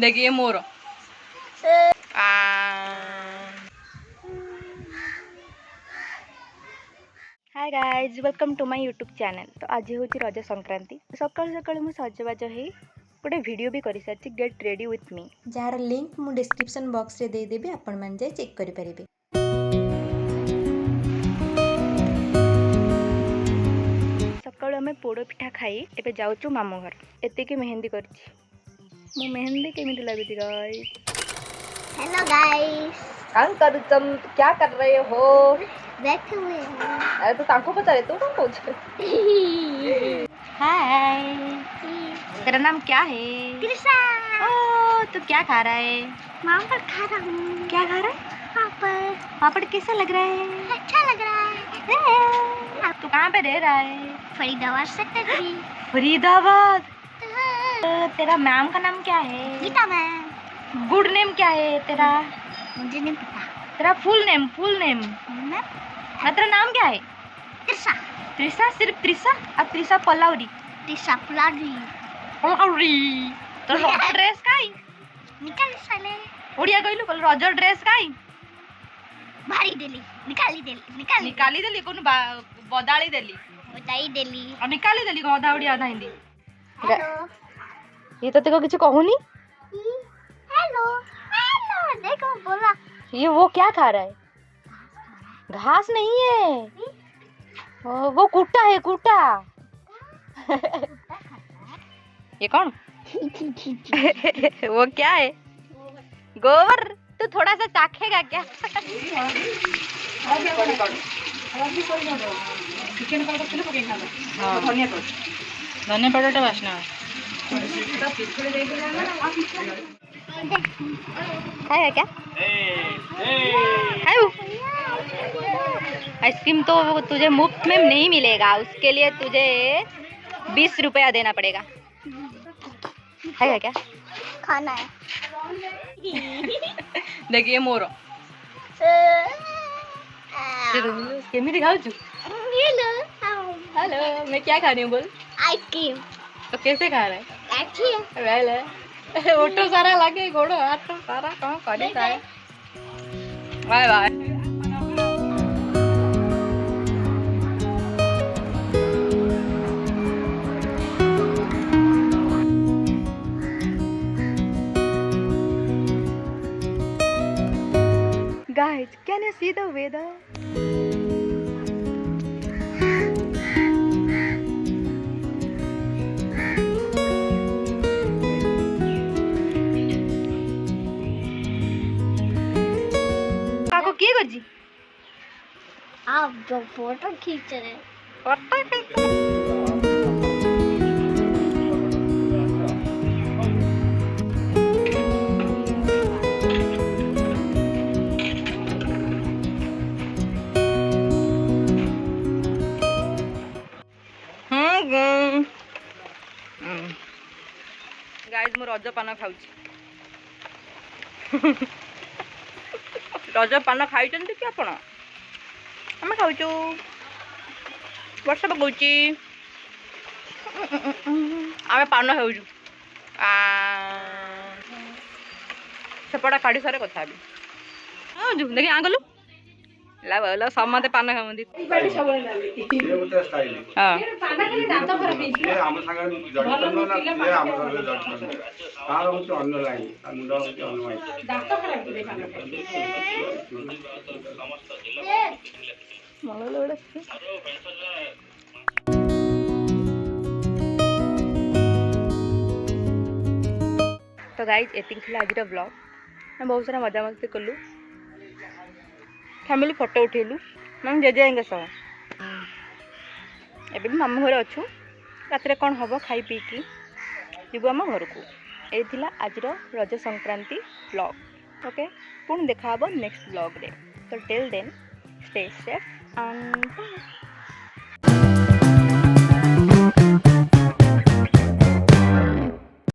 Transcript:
देखिए मोर hi guys welcome to my YouTube channel. तो आज हूँ रज संक्रांति। सकाल सकाल मुझे सजबाज हो गोटे वीडियो भी कर सारी get ready with me, jar link मु डिस्क्रिप्शन बॉक्स रे दे देबी, आपण मन जाय चेक करि परिबे। सकाल आम पोड़ पिठा खाई एबे जाऊँ मामू घर। एतिकी मेहंदी करछि मु मेहंदी केमिति लगुछि गाइस। हेलो गाइस, क्या कर रहे हो? बैठे हुए हैं। अरे तो तांको पचारे, तू कौन पूछ? हाय, तेरा नाम क्या है? कृष्णा। ओ तू क्या खा रहा है? पापड़ खा रहा हूँ। क्या खा रहा है? पापड़। पापड़ कैसा लग रहा है? अच्छा लग रहा है। तू कहाँ पे रह रहा है? फरीदाबाद सेक्टर 3। फरीदाबाद। तेरा मैम का नाम क्या है? गीता मैम। गुड नेम क्या है तेरा? मुझे नहीं पता। तेरा फुल नेम तेरा नाम क्या है? त्रिशा। त्रिशा? सिर्फ त्रिशा? और त्रिशा पलावरी? त्रिशा पुलारी। तो रज ड्रेस काई निकाल साले। ओडिया कहलु कल रज ड्रेस काई भारी देली, निकाली देली कोन बदाली देली, बताई देली और निकाली देली गधा ओडिया ना हिंदी। हेलो, ये तो तेको कुछ कहूनी। हेलो हेलो, देखो बोला। ये वो क्या खा रहा है? घास नहीं है, वो कुटा है, कुटा। ये कौन? वो क्या है? गोबर। तू थोड़ा सा चाखेगा क्या? धनिया पाउडर बास्ना खाएगा क्या? आइसक्रीम तो तुझे मुफ्त में नहीं मिलेगा, उसके लिए तुझे 20 रुपया देना पड़ेगा। खाएगा क्या? खाना है। देखिए मोर केमी खाऊ। हेलो, मैं क्या खा रही हूँ बोल? आइसक्रीम। तो कैसे खा रहा है? अच्छी है। ओटो सारा लगे, गोड़ो हाथ तो सारा कहाँ करे सारे। Bye bye. Guys, can you see the weather? काको की करजी? आप जो फोटो खींच रहे हैं। फोटो खींच। गाइज मु रज पान खाऊ। रज पान खाई कि आपण? आम खाऊ वर्षा पकाऊँ आम पान खाऊ। सेपटा काढ़ी सारे कथा देखी आ गलु ला समते पान खाऊँ। तो गाइज एतिक थी आज ब्लॉग। मैं बहुत सारा मजा मस्ती कलु, फैमिली फोटो उठेलु मैं जेजे सह। एबे भी मामू घर अच्छु। रात कौन हम खाई पीकी जीवु आम घर को। यही आज रज संक्रांति ब्लॉग। ओके, पुणी देखा नेक्स्ट ब्लॉग रे। तो till then stay safe and bye.